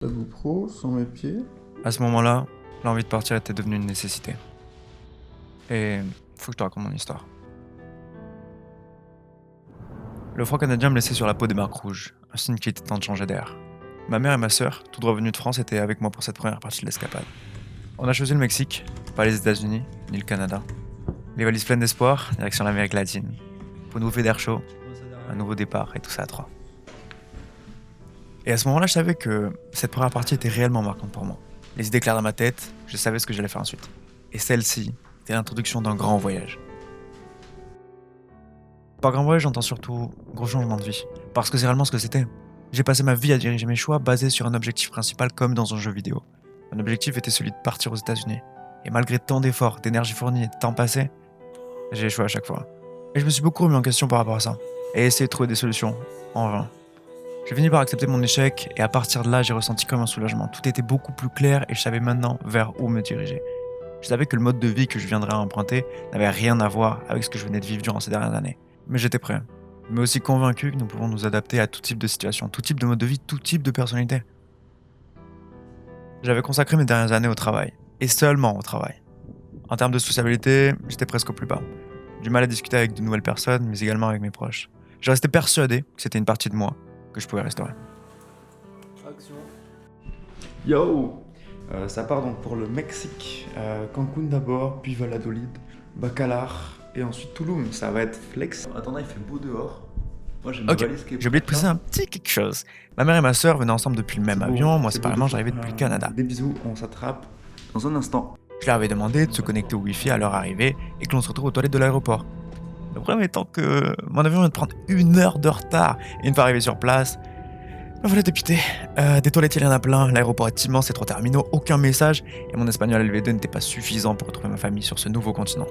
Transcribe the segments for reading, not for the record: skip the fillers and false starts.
La GoPro sans mes pieds. À ce moment-là, l'envie de partir était devenue une nécessité. Et faut que je te raconte mon histoire. Le froid canadien me laissait sur la peau des marques rouges, un signe qu'il était temps de changer d'air. Ma mère et ma sœur, toutes revenues de France, étaient avec moi pour cette première partie de l'escapade. On a choisi le Mexique, pas les États-Unis, ni le Canada. Les valises pleines d'espoir, direction l'Amérique latine. Pour nous bouffée d'air chaud, un nouveau départ et tout ça à trois. Et à ce moment-là, je savais que cette première partie était réellement marquante pour moi. Les idées claires dans ma tête, je savais ce que j'allais faire ensuite. Et celle-ci était l'introduction d'un grand voyage. Par grand voyage, j'entends surtout gros changement de vie. Parce que c'est réellement ce que c'était. J'ai passé ma vie à diriger mes choix basés sur un objectif principal comme dans un jeu vidéo. Mon objectif était celui de partir aux États-Unis. Et malgré tant d'efforts, d'énergie fournie et de temps passé, j'ai échoué à chaque fois. Et je me suis beaucoup remis en question par rapport à ça. Et essayé de trouver des solutions, en vain. J'ai fini par accepter mon échec et à partir de là, j'ai ressenti comme un soulagement. Tout était beaucoup plus clair et je savais maintenant vers où me diriger. Je savais que le mode de vie que je viendrais à emprunter n'avait rien à voir avec ce que je venais de vivre durant ces dernières années. Mais j'étais prêt. Mais aussi convaincu que nous pouvons nous adapter à tout type de situation, tout type de mode de vie, tout type de personnalité. J'avais consacré mes dernières années au travail. Et seulement au travail. En termes de sociabilité, j'étais presque au plus bas. Du mal à discuter avec de nouvelles personnes, mais également avec mes proches. Je restais persuadé que c'était une partie de moi que je pouvais restaurer. Action. Yo ça part donc pour le Mexique. Cancun d'abord, puis Valladolid, Bacalar et ensuite Tulum. Ça va être flex. Attendez, il fait beau dehors. Moi j'ai ma Ok, valise qui est j'ai oublié de préciser un petit quelque chose. Ma mère et ma sœur venaient ensemble depuis le même avion, moi séparément beau. j'arrivais depuis le Canada. Des bisous, on s'attrape dans un instant. Je leur avais demandé de se connecter au Wi-Fi à leur arrivée et que l'on se retrouve aux toilettes de l'aéroport. Le problème étant que mon avion vient de prendre 1 heure de retard et une fois arrivé sur place, me voilà dépité. Des toilettes il y en a plein, l'aéroport est immense et 3 terminaux, aucun message et mon espagnol LV2 n'était pas suffisant pour retrouver ma famille sur ce nouveau continent.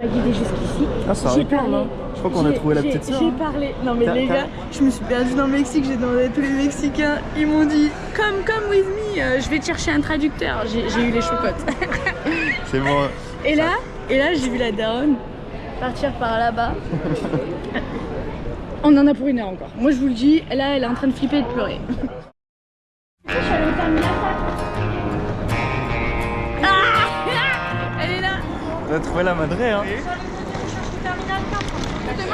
m'a guidé jusqu'ici. Ah, ça J'ai arrive parlé. là. Je crois qu'on a trouvé la petite sœur. J'ai parlé. Non mais les T'as- gars, je me suis perdue dans le Mexique, j'ai demandé à tous les Mexicains. Ils m'ont dit come with me, je vais te chercher un traducteur. J'ai eu les chocottes. C'est bon. Et là j'ai vu la daronne partir par là-bas. On en a pour 1 heure encore. Moi je vous le dis, là elle est en train de flipper et de pleurer. Je suis allée au terminal. Ah elle est là. On a trouvé la madrée, hein.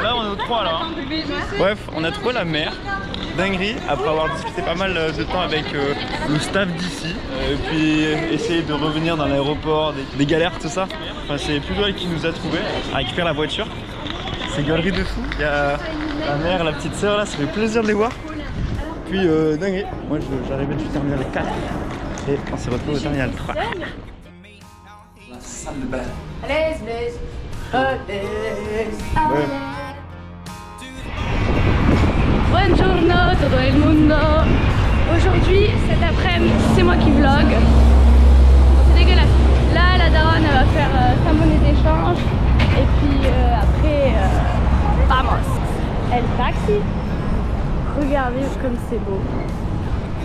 Là on est aux 3 là. Bref, on a trouvé la mer. Dinguerie, après avoir discuté pas mal de temps avec le staff d'ici. Et puis essayer de revenir dans l'aéroport, des galères, tout ça. Enfin, c'est plutôt elle qui nous a trouvé à récupérer la voiture. C'est galerie de fou. Il y a la mère, la petite sœur là, ça fait plaisir de les voir. Puis dinguerie. Moi j'arrivais du terminal 4 et on s'est retrouvé au terminal 3. La salle de bain. Buongiorno todo el mundo. Aujourd'hui, cet après-midi, c'est moi qui vlog. C'est dégueulasse. Là, la daronne elle va faire sa monnaie d'échange. Et puis après, vamos. El taxi. Regardez comme c'est beau.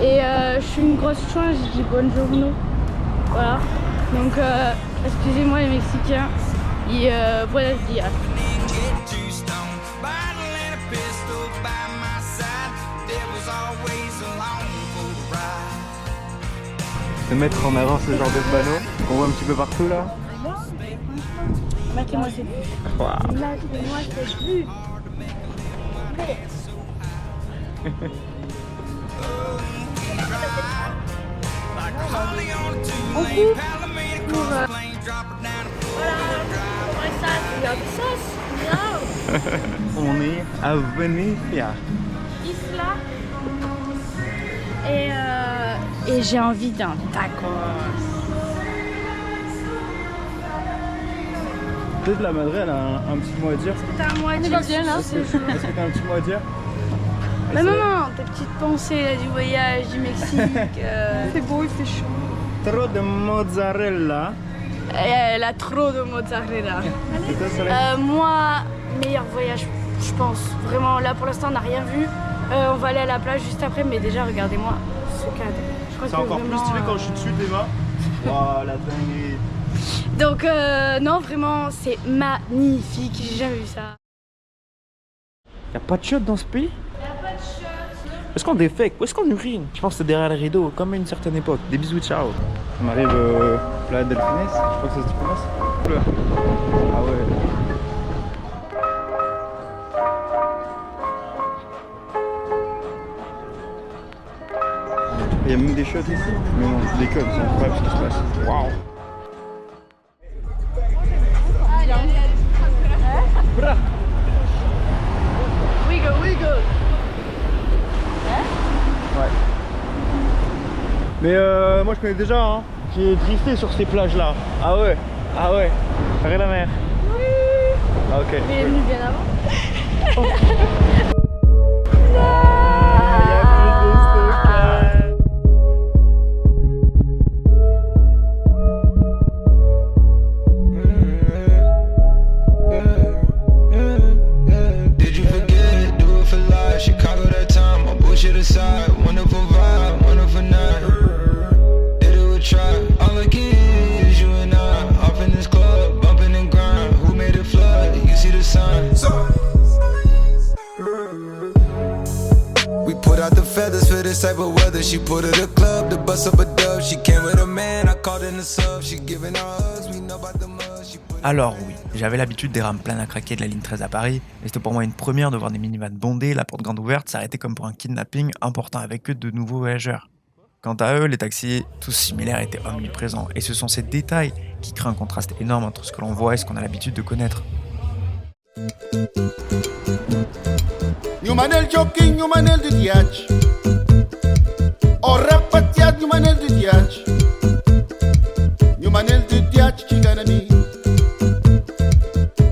Et je suis une grosse chouin, je dis buongiorno. Voilà. Donc, excusez-moi les Mexicains. Et buenos dias. De mettre en avant ce genre de panneau qu'on voit un petit peu partout là. Mettez-moi cette vue. Wow. Mettez-moi cette vue. On coupe pour voilà, ça, il y a de sauce. On est à Venezia. Isla. Et j'ai envie d'un taco. Peut-être la madrée elle a un petit mot à dire. T'as un mot à dire là? Est-ce que t'as un petit mot à dire? Mais maman, tes petites pensées là, du voyage, du Mexique. C'est beau, il fait chaud. Trop de mozzarella. Elle a trop de mozzarella. Et toi, Soleil? Moi, meilleur voyage, je pense. Vraiment, là pour l'instant, on n'a rien vu. On va aller à la plage juste après, mais déjà, regardez-moi ce cadre. Je crois C'est que encore plus vraiment, stylé quand je suis dessus Théma. Waouh la dinguerie. Donc, non, vraiment, c'est magnifique. J'ai jamais vu ça. Y'a pas de shot dans ce pays? Est-ce qu'on défèque? Où est-ce qu'on urine? Je pense que c'est derrière les rideaux, comme à une certaine époque. Des bisous, ciao. On arrive Playa del Funes, je crois que ça se dit comme ça. Ah ouais. Il y a même des shots ici. Mais non, des codes, c'est incroyable ce qui se passe. Waouh. Ouais. Mais moi je connais déjà, hein. J'ai drifté sur ces plages là. Ah ouais, ah ouais. Arrête la mer. Oui. Ah ok. Mais il est venu bien avant. Oh. Type of weather, she put at the club, the bus up a dub. She came with a man, I called in the sub. She giving her hugs, we know about the mud. Alors oui, j'avais l'habitude des rames pleines à craquer de la ligne 13 à Paris, et c'était pour moi une première de voir des minivans bondés, la porte grande ouverte, s'arrêter comme pour un kidnapping, emportant avec eux de nouveaux voyageurs. Quant à eux, les taxis, tous similaires, étaient omniprésents, et ce sont ces détails qui créent un contraste énorme entre ce que l'on voit et ce qu'on a l'habitude de connaître. New manel joking, new manel de diach. Oh rapatiat, new manel de diach. New manel de diach, chiganani.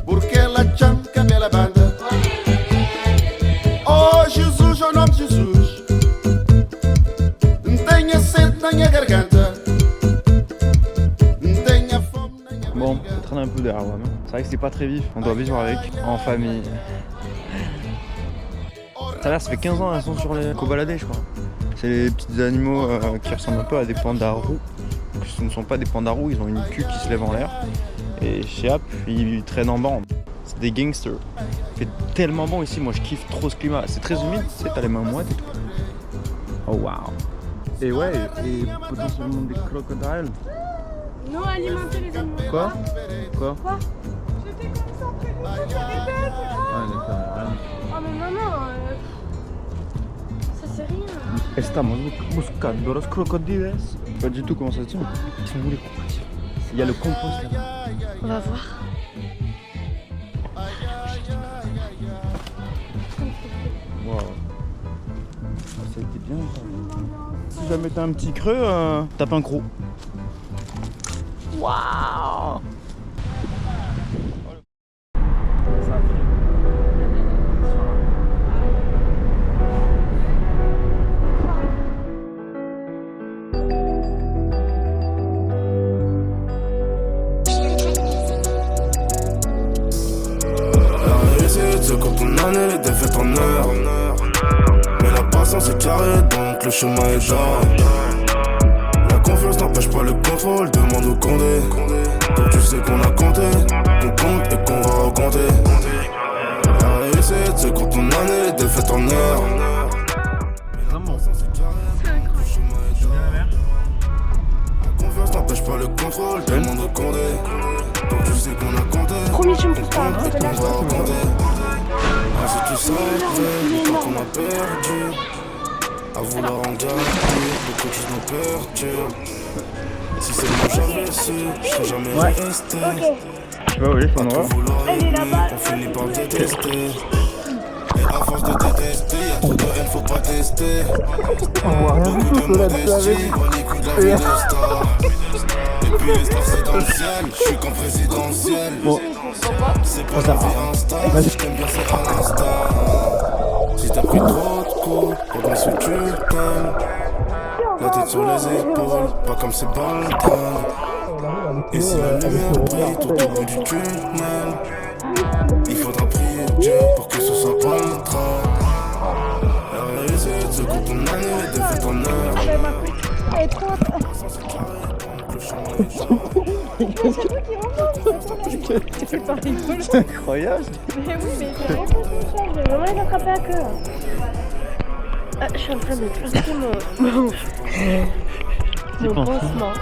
Porque la chamca bela banda. Oh Jesus, oh nome Jesus. Tenha sede na minha garganta. Tenha fome na minha Bon, ça traîne un peu derrière moi. C'est vrai que c'est pas très vif, on doit vivre avec, en famille. Ça fait 15 ans elles sont sur les cobaladés je crois. C'est les petits animaux qui ressemblent un peu à des pandas roux. Ce ne sont pas des pandas roux, ils ont une queue qui se lève en l'air. Et chiap, ils traînent en bande. C'est des gangsters. Il fait tellement bon ici, moi je kiffe trop ce climat. C'est très humide, tu sais, t'as les mains moites et tout. Oh waouh. Et ouais, et potentiellement des crocodiles. Non, alimenter les animaux. Quoi? Quoi? J'étais concentrée, répète. Ah d'accord, rien. Oh mais maman, ça c'est rien. Estamos buscando los crocodiles. Pas du tout comment ça se dit. Ils sont où les crocodiles? Il y a le compost là-bas. On va voir. Wow. Ça a été bien ça. Si jamais t'as un petit creux, tape un croc. Waouh. Quand on en est les défaites en heure. Mais la patience est carrée, donc le chemin est jarre. La confiance n'empêche pas le contrôle, demande au Condé. Donc tu sais qu'on a compté, qu'on compte et qu'on va recompter. La réussite, c'est quand on en est les défaites en heure. Mais la patience est carrée, donc le chemin est jarre. La confiance n'empêche pas le contrôle, demande au Condé. Donc tu sais qu'on a compté. Promis, tu me pousses pas. Et qu'on va recompter. Ah, si tu savais, le temps qu'on a perdu, à vouloir en garder, beaucoup de choses nous perturbent. Si c'est moi j'avais su, je serais jamais resté. Bah oui, faut en voir. Elle est là-bas. On finit par détester. Et à force de détester, y'a trop de haine, faut pas tester. Beaucoup de modestie, on écoute la vie de star. Et puis les stars c'est dans le ciel, je suis qu'en présidentiel. C'est pas la vie Insta, j'aime bien c'est à l'insta. Si t'as pris trop de coups, pendant ce tu t'aimes. La tête sur les épaules, pas comme c'est Balkan. Et si la lumière brille tout au bout du tunnel, il faudra prier Dieu pour que ce soit pas le train. La réussite, c'est quand on a les défaites en heure. Elle est trop. Le chemin est C'est pas rigolo. C'est incroyable. Mais oui, mais c'est vraiment pas ça. Je vais vraiment les attraper à queue. Je suis en train de placer mon pansement.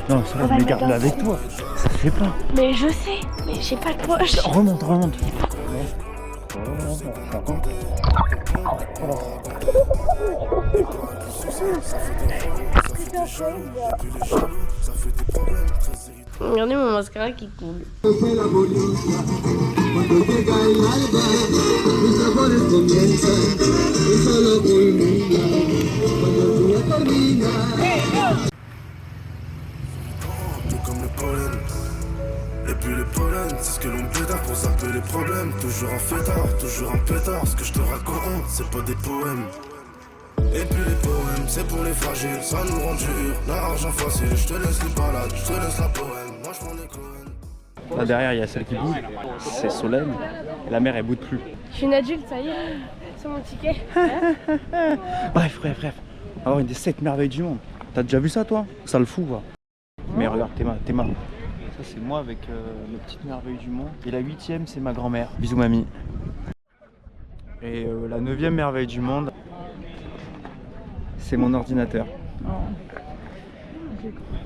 Non, ça va, mais garde-le avec toi. Ça se fait pas. Mais je sais, mais j'ai pas de poche. Remonte. Regardez mon mascara qui coule. Tout comme le pollen. Et puis le pollen, c'est ce que l'on pétard pour zapper les problèmes. Toujours un fêtard, toujours un pétard. Ce que je te raconte, c'est pas des poèmes. Et puis les poèmes, c'est pour les fragiles, ça nous rend dur. L'argent facile, je te laisse les balades, je te laisse la poème. Moi je prends les Cohen. Là derrière, il y a celle qui bouge. C'est Solène. Et la mère, elle bouge plus. Je suis une adulte, ça y est. C'est mon ticket. Bref. On va avoir une des 7 merveilles du monde. T'as déjà vu ça, toi? Ça le fout, quoi. Mais regarde, Théma. Ça, c'est moi avec mes petites merveilles du monde. Et la 8e, c'est ma grand-mère. Bisous, mamie. Et la 9e merveille du monde, c'est mon ordinateur.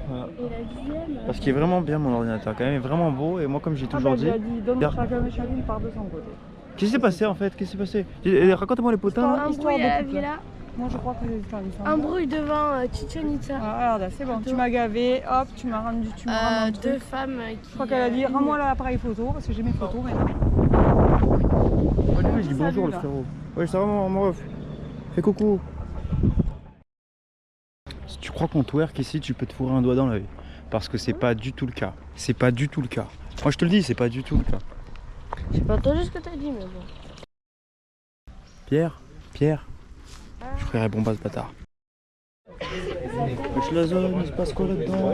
Voilà. Et la 10e. Parce qu'il est vraiment bien, mon ordinateur. Quand même, il est vraiment beau. Et moi, comme j'ai toujours dit. Donne chacun par de son côté. Qu'est-ce qui s'est passé en fait? Qu'est-ce qui s'est passé? Raconte-moi les potins. Un brouille à la villa. Moi je crois que les histoires ils sont. Un brouille devant Chichen Itza. Ah, regarde, c'est bon. Tu m'as gavé, hop, tu m'as rendu, tu m'as rendu. Deux femmes qui. Je crois qu'elle a dit rends-moi l'appareil photo parce que j'ai mes photos maintenant. Ouais, du coup, je dis bonjour le frérot. Ouais, ça va mon ref. Fais coucou. Si tu crois qu'on twerk ici, tu peux te fourrer un doigt dans l'œil. Parce que c'est pas du tout le cas. C'est pas du tout le cas. Moi je te le dis, c'est pas du tout le cas. J'ai pas entendu ce que t'as dit, mais bon. Pierre, je ferai bomba ce bâtard. Wesh la zone, il se passe quoi là-dedans?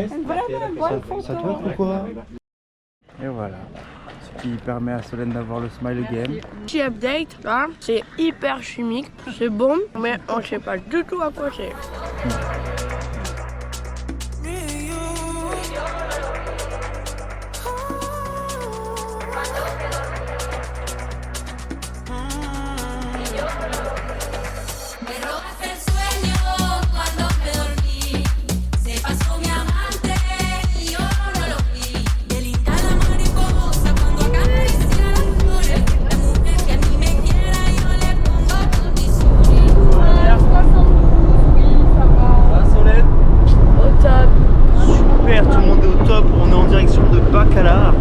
Ça twerk ou quoi? Et voilà. Ce qui permet à Solène d'avoir le smile game. Petit update, là, c'est hyper chimique, c'est bon, mais on sait pas du tout à quoi c'est. Bacalar.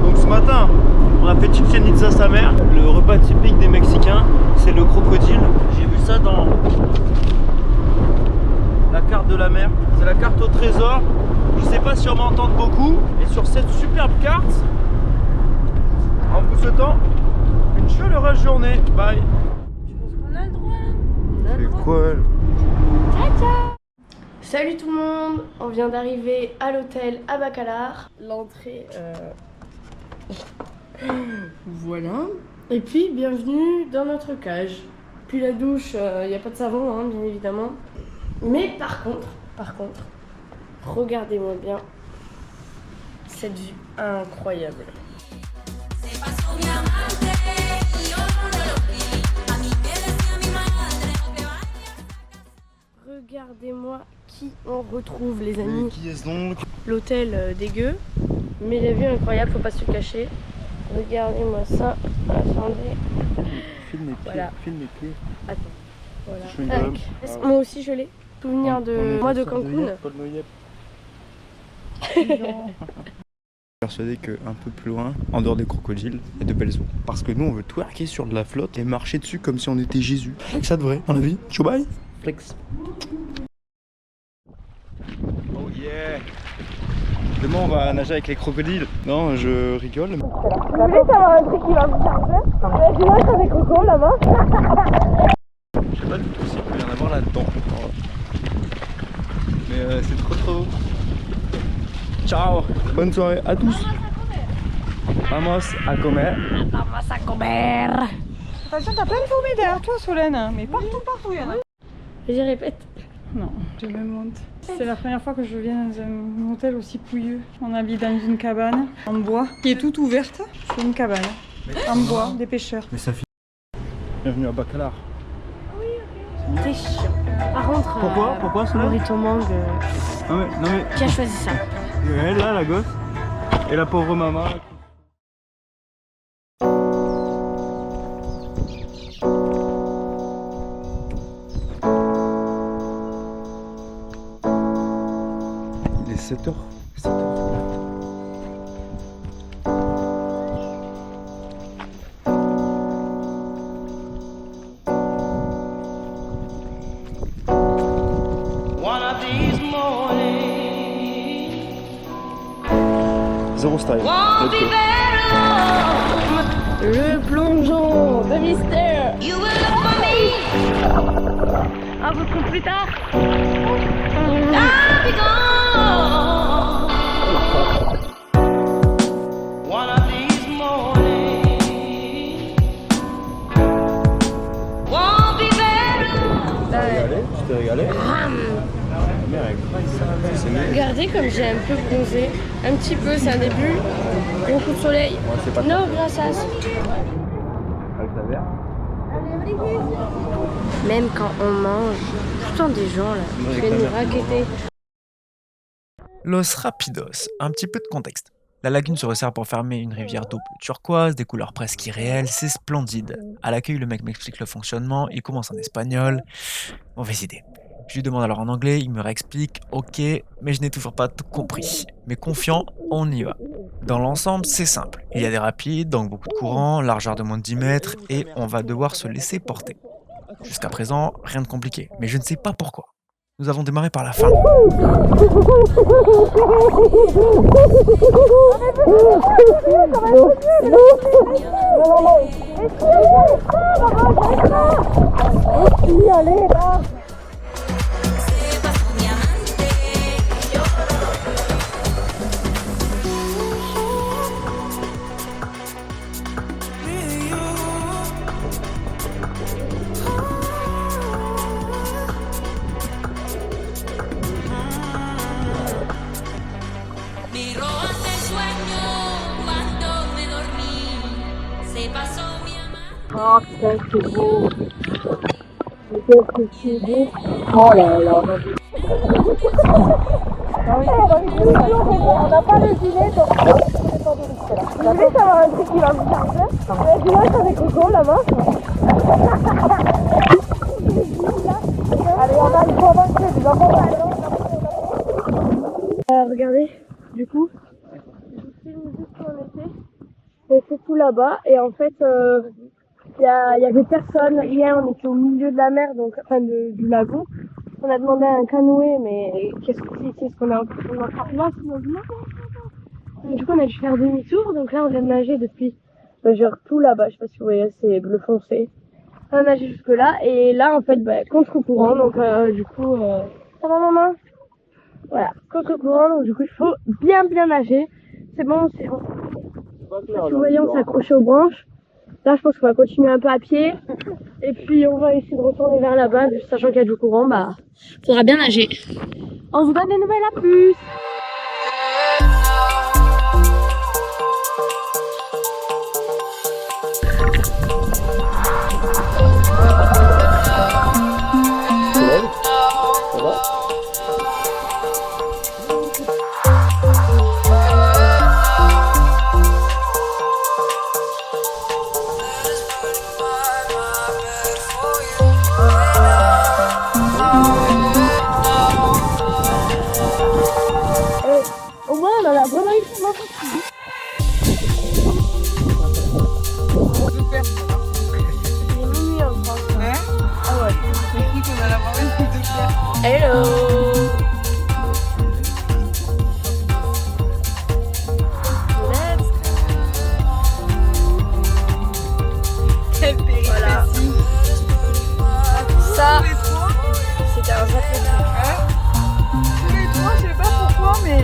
Donc ce matin, on a fait Chichen Itza sa mère. Le repas typique des Mexicains, c'est le crocodile. J'ai vu ça dans la carte de la mer. C'est la carte au trésor. Je sais pas si on m'entend beaucoup. Et sur cette superbe carte, en vous souhaitant une chaleureuse journée. Bye. Je pense qu'on a le droit là. C'est quoi? Salut tout le monde, on vient d'arriver à l'hôtel à Bacalar. L'entrée, voilà. Et puis, bienvenue dans notre cage. Puis la douche, il n'y a pas de savon, hein, bien évidemment. Mais par contre, regardez-moi bien cette vue incroyable. Regardez-moi qui on retrouve, les amis. Mais qui est-ce donc? L'hôtel dégueu, mais la vue incroyable, faut pas se cacher. Regardez-moi ça. Attendez. Filme mes pieds. Voilà. Filme mes pieds. Attends. Voilà. Je suis une bonne. Moi aussi je l'ai. Souvenir de moi de Cancun. Persuadé qu'un peu plus loin, en dehors des crocodiles, il y a de belles eaux. Parce que nous on veut twerker sur de la flotte et marcher dessus comme si on était Jésus. Ça devrait, à mon avis. Choubaï. Flex. Oh yeah. Demain on va nager avec les crocodiles. Non, je rigole. Vous voulez savoir un truc qui va vous faire peur? Tu nages avec Coco là-bas. Je sais pas du tout s'il peut y en avoir là-dedans. Mais c'est trop. Ciao. Bonne soirée à tous. Vamos a comer. Vamos a comer. Attention, t'as plein de fourmis derrière toi, Solène. Mais partout, il y en a. Vas-y, répète. Non, je me monte. C'est la première fois que je viens dans un hôtel aussi pouilleux. On habite dans une cabane en bois qui est toute ouverte. C'est une cabane en bois, des pêcheurs. Mais ça finit. Bienvenue à Bacalar. C'est chiant. Par contre, Pourquoi cela Burrito Mangue, non mais... qui a choisi ça? Elle là, la gosse. Et la pauvre maman. Il est 7h. Zéro style. Le plongeon de mystère. Un peu plus tard. Tu t'es régalé? Regardez comme j'ai un peu bronzé. Un petit peu, c'est un début. Gros coup de soleil. Ouais, c'est pas No, gracias. avec ta verre. Même quand on mange, tout le temps des gens là, qui viennent nous raqueter. Los Rapidos, un petit peu de contexte. La lagune se resserre pour fermer une rivière d'eau bleu turquoise, des couleurs presque irréelles, c'est splendide. À l'accueil, le mec m'explique le fonctionnement, il commence en espagnol. Mauvaise idée. Je lui demande alors en anglais, il me réexplique, ok, mais je n'ai toujours pas tout compris. Mais confiant, on y va. Dans l'ensemble, c'est simple. Il y a des rapides, donc beaucoup de courant, largeur de moins de 10 mètres, et on va devoir se laisser porter. Jusqu'à présent, rien de compliqué, mais je ne sais pas pourquoi. Nous avons démarré par la fin. Mi robaste el sueño cuando me dormí. Se pasó mi amor. Oh putain, c'est beau. Qu'est-ce que c'est beau. Oh là là. On n'a pas le gilet, donc on n'est pas de risque là. Je voulais savoir un truc qui va me faire peur. Tu vois, t'as des cocos là-bas. Allez, on va il faut avancer, les enfants. Regardez, du coup, je vous filme juste où on était. C'est tout là-bas et en fait, il y avait personne. Hier, on était au milieu de la mer, donc enfin du lagon. On a demandé à un canoë, mais qu'est-ce que c'est ici? Est-ce qu'on est encore là? Du coup, on a dû faire demi-tour. Donc là, on vient de nager depuis genre tout là-bas. Je sais pas si vous voyez, c'est bleu foncé. On a nagé jusque là et là, en fait, contre-courant. Donc du coup, ça va maman? Voilà, contre-courant. Donc du coup, il faut bien nager. C'est bon, c'est bon. Si vous voyez, on s'est accroché aux branches. Là, je pense qu'on va continuer un peu à pied. Et puis, on va essayer de retourner vers là-bas. Sachant qu'il y a du courant, faudra bien nager. On vous donne des nouvelles, à plus! Au moins, on en a vraiment eu pour longtemps. Il est minuit en France. Ouais. Ah ouais. J'ai cru qu'on allait avoir une coupe de pierre. Hello. Quelle péripétie. Ça, c'était un sacré truc. Tous les trois, je sais pas pourquoi, mais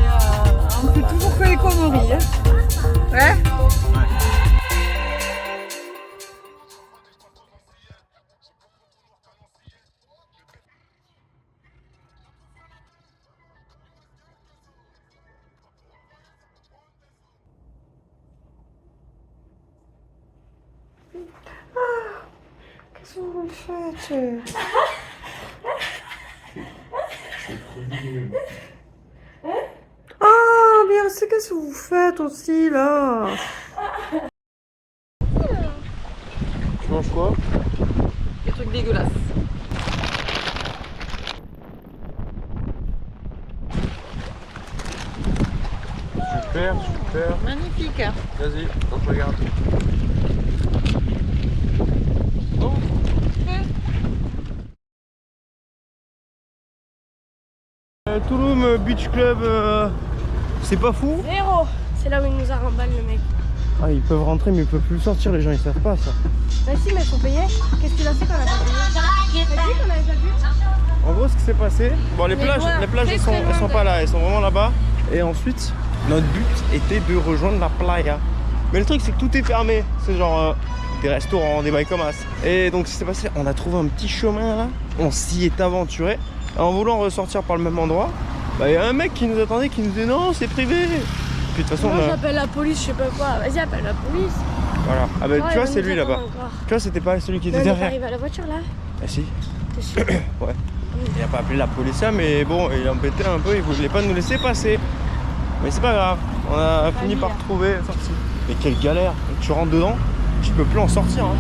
on fait toujours que les conneries. Hein. Ouais. Qu'est-ce que vous faites? Ah, mais c'est qu'est-ce que vous faites aussi là? Tu manges quoi? Des trucs dégueulasses. Super, super. Magnifique. Vas-y, on te regarde. Bon. Touloum Beach Club, c'est pas fou? Zéro. C'est là où il nous a remballé le mec. Ah, ils peuvent rentrer mais ils peuvent plus sortir, les gens ils savent pas ça. Bah si, mais faut payer. Qu'est-ce qu'il a fait qu'on a pas payé? T'as dit qu'on avait pas vu? En gros, ce qui s'est passé, bon, les Mais plages loin, elles sont, très elles sont loin pas là, elles sont vraiment là-bas. Et ensuite, notre but était de rejoindre la playa. Mais le truc, c'est que tout est fermé. C'est genre des restaurants, des bails comme as. Et donc, ce qui s'est passé, on a trouvé un petit chemin là. On s'y est aventuré. En voulant ressortir par le même endroit, bah, y a un mec qui nous attendait qui nous disait non, c'est privé. Puis de toute façon, Moi j'appelle la police, je sais pas quoi. Vas-y, appelle la police. voilà. Ah bah, Ouais, tu vois, il c'est va lui nous là-bas. attendre encore. Tu vois, c'était pas celui qui était Mais on est pas derrière. arrivé à la voiture là. Ah si. T'es sûr? Ouais. Il a pas appelé la police, mais bon, il embêtait un peu, il voulait pas nous laisser passer. Mais c'est pas grave, on a fini par trouver la sortie. Mais quelle galère, quand tu rentres dedans, tu peux plus en sortir. Hein.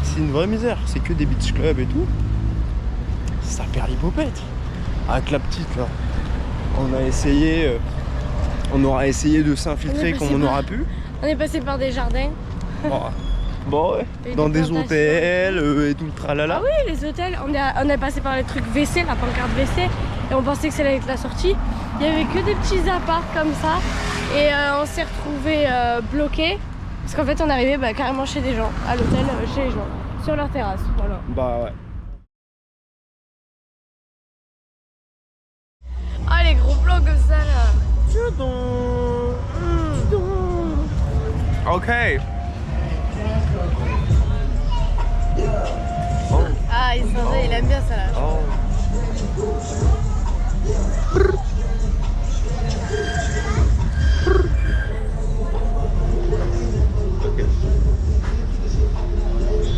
C'est une vraie misère, c'est que des beach clubs et tout. Ça perd l'hypopète. Avec la petite là, on aura essayé de s'infiltrer comme on aura pu. On est passé par des jardins. Bon ouais, Et dans des plantations. hôtels et tout le tralala. Ah oui, les hôtels. On est passé par les trucs WC, la pancarte WC. Et on pensait que c'était avec la sortie. Il y avait que des petits apparts comme ça. Et on s'est retrouvés bloqués. Parce qu'en fait, on arrivait carrément chez des gens, à l'hôtel, chez les gens, sur leur terrasse. Voilà. Bah ouais. Ah, les gros plans comme ça là. Ok. Ah, il s'en va, il aime bien ça là.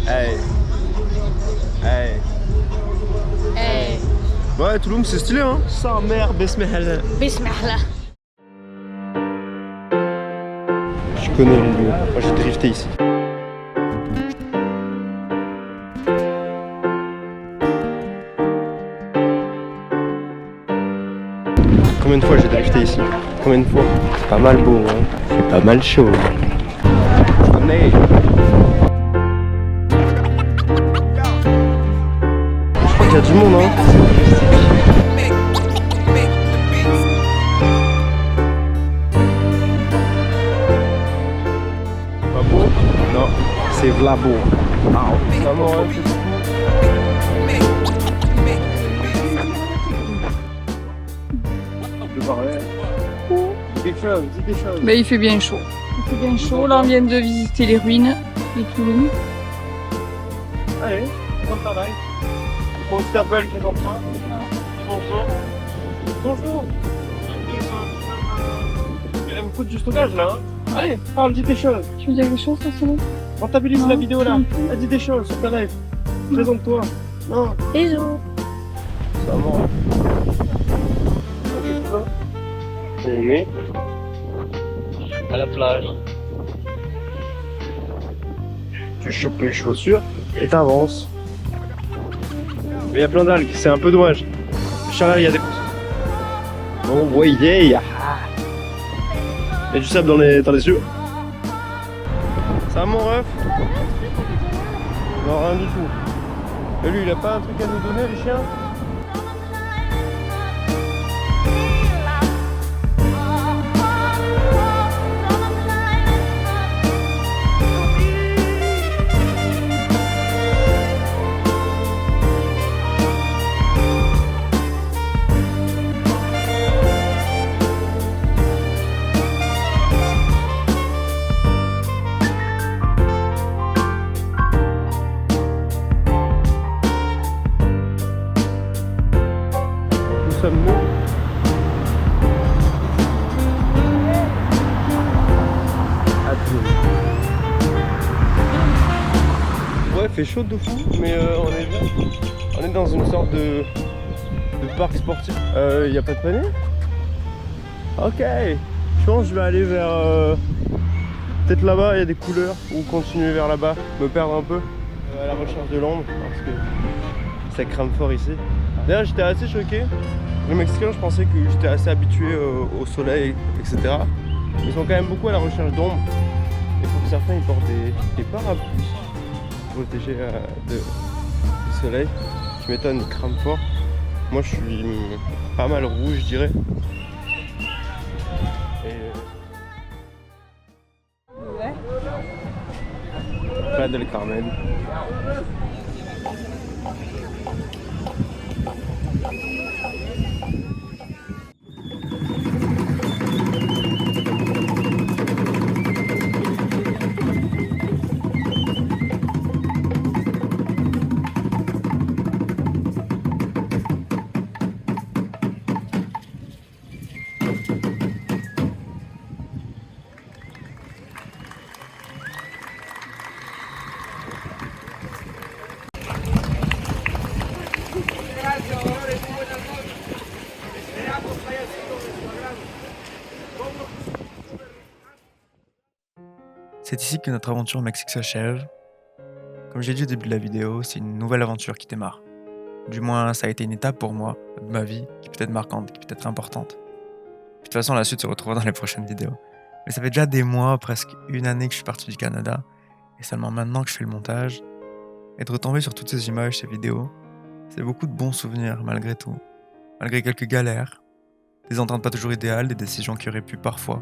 Hey. Hey. Hey. Ouais, Touloum, c'est stylé, hein. Sa mère, Besmehel. Bismillah. Je connais les lieux. Moi, j'ai drifté ici. Combien de fois j'ai drifté ici? Combien de fois? C'est pas mal beau, hein. C'est pas mal chaud. Mais... je crois qu'il y a du monde, hein. Pas beau? Non, c'est v'là beau. Ça m'aurait fait quelque chose. Mais il fait bien chaud. Il fait bien chaud. Là, on vient de visiter les ruines de Touloum. Allez, bon travail. On s'appelle les enfants. Bonjour. Bonjour. Il y a beaucoup de stockage là. Hein. Allez, parle, dis des choses. Tu veux dire quelque chose, ça, c'est bon? Rentabilise la vidéo là. Dis des choses sur ta live. Présente-toi. Non. Bisous. Ça va. On est à la plage. Tu chopes les chaussures et t'avances. Mais il y a plein d'algues, c'est un peu dommage. Charles, il y a des... Bon, voyez, il y a du sable dans les yeux. Ça va mon ref? Non, rien du tout. Et lui, il a pas un truc à nous donner, les chiens? Sommes-nous? Bref, fait chaud de fou, mais on est dans une sorte de parc sportif. Il n'y a pas de panier? Ok, je pense que je vais aller vers peut-être là-bas, il y a des couleurs, ou continuer vers là-bas, me perdre un peu à la recherche de l'ombre, parce que ça crame fort ici. D'ailleurs, j'étais assez choqué. Les Mexicains, je pensais que j'étais assez habitué au soleil, etc. Ils sont quand même beaucoup à la recherche d'ombre. Il faut que certains ils portent des parapluies pour protéger du soleil. Tu m'étonnes, ils crament fort. Moi, je suis pas mal rouge, je dirais. Playa del Carmen. C'est ici que notre aventure au Mexique s'achève. Comme j'ai dit au début de la vidéo, c'est une nouvelle aventure qui démarre. Du moins, ça a été une étape pour moi, de ma vie, qui peut être marquante, qui peut être importante. De toute façon, la suite se retrouvera dans les prochaines vidéos. Mais ça fait déjà des mois, presque une année que je suis parti du Canada, et seulement maintenant que je fais le montage, et de retomber sur toutes ces images, ces vidéos, c'est beaucoup de bons souvenirs malgré tout. Malgré quelques galères, des ententes pas toujours idéales, des décisions qui auraient pu parfois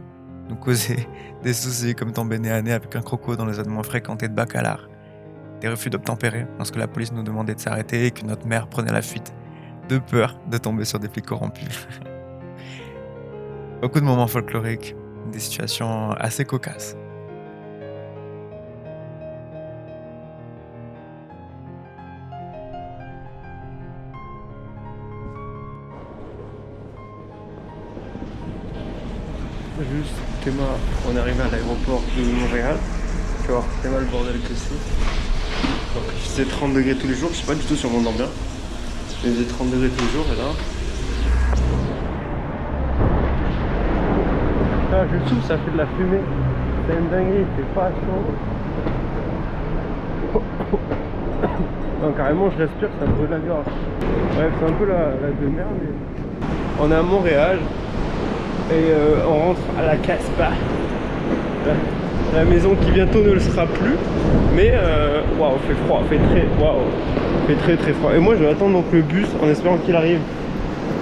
nous causer des soucis comme tomber nez à nez avec un croco dans les zones moins fréquentées de Bacalar, des refus d'obtempérer lorsque la police nous demandait de s'arrêter et que notre mère prenait la fuite, de peur de tomber sur des flics corrompus. Beaucoup de moments folkloriques, des situations assez cocasses. Juste, Théma, on est arrivé à l'aéroport de Montréal. Tu vois, Théma le bordel que c'est. Il faisait 30 degrés tous les jours, je sais pas du tout si on m'entend bien. Il faisait 30 degrés tous les jours et là. Ah, je souffle, ça fait de la fumée. C'est une dinguerie, il fait pas chaud. Non, carrément, je respire, ça me brûle la gorge. Bref, c'est un peu la demeure, mais. On est à Montréal. Et on rentre à la Casbah, la maison qui bientôt ne le sera plus, mais waouh, fait froid, fait très très froid. Et moi je vais attendre donc le bus en espérant qu'il arrive.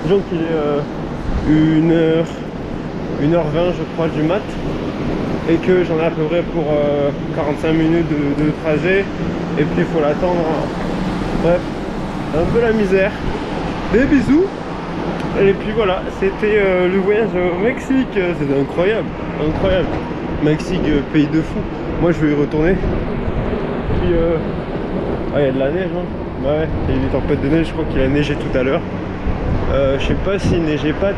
Disons qu'il est 1h20 je crois du mat, et que j'en ai à peu près pour 45 minutes de trajet, et puis il faut l'attendre. Bref, un peu la misère. Des bisous. Et puis voilà, c'était le voyage au Mexique, c'était incroyable, incroyable. Mexique, pays de fou. Moi je vais y retourner. Puis il y a de la neige, hein. Ouais, il y a des tempêtes de neige, je crois qu'il a neigé tout à l'heure. Je sais pas s'il neigeait pas.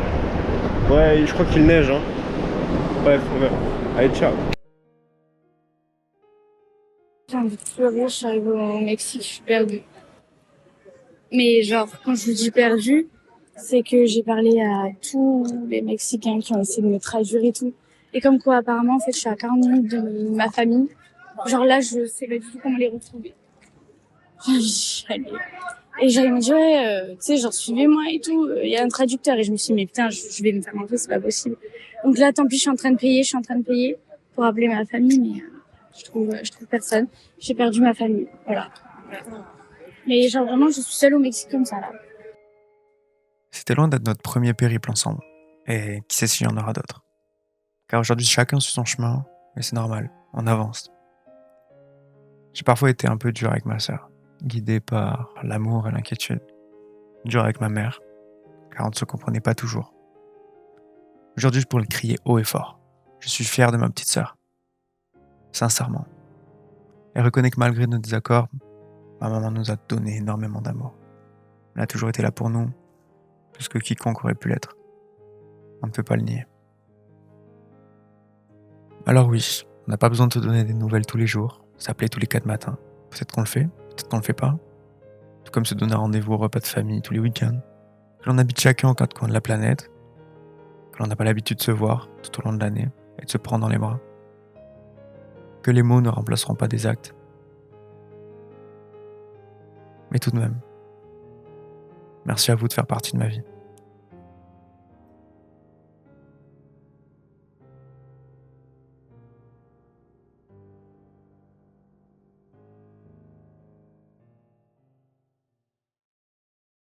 Ouais, je crois qu'il neige, hein. Bref, on verra. Allez, ciao. J'ai envie de pleurer, je suis arrivée au Mexique, je suis perdue. Mais genre, quand je vous dis perdue, c'est que j'ai parlé à tous les Mexicains qui ont essayé de me traduire et tout. Et comme quoi, apparemment, en fait, je suis à 40 minutes de ma famille. Genre là, je sais pas du tout comment les retrouver. Et genre, ils m'ont dit, ouais, tu sais, genre, suivez-moi et tout. Il y a un traducteur. Et je me suis dit, mais putain, je vais me faire enlever, c'est pas possible. Donc là, tant pis, je suis en train de payer pour appeler ma famille, mais je trouve personne. J'ai perdu ma famille, voilà. Mais genre, vraiment, je suis seule au Mexique comme ça, là. C'était loin d'être notre premier périple ensemble, et qui sait s'il y en aura d'autres. Car aujourd'hui chacun suit son chemin, mais c'est normal, on avance. J'ai parfois été un peu dur avec ma sœur, guidé par l'amour et l'inquiétude. Dur avec ma mère, car on ne se comprenait pas toujours. Aujourd'hui je pourrais le crier haut et fort. Je suis fier de ma petite sœur. Sincèrement. Elle reconnaît que malgré nos désaccords, ma maman nous a donné énormément d'amour. Elle a toujours été là pour nous, plus que quiconque aurait pu l'être. On ne peut pas le nier. Alors oui, on n'a pas besoin de te donner des nouvelles tous les jours, s'appeler tous les 4 matins. Peut-être qu'on le fait, Peut-être qu'on le fait pas. Tout comme se donner rendez-vous au repas de famille tous les week-ends. Que l'on habite chacun aux quatre coins de la planète. Que l'on n'a pas l'habitude de se voir tout au long de l'année et de se prendre dans les bras. Que les mots ne remplaceront pas des actes. Mais tout de même, merci à vous de faire partie de ma vie.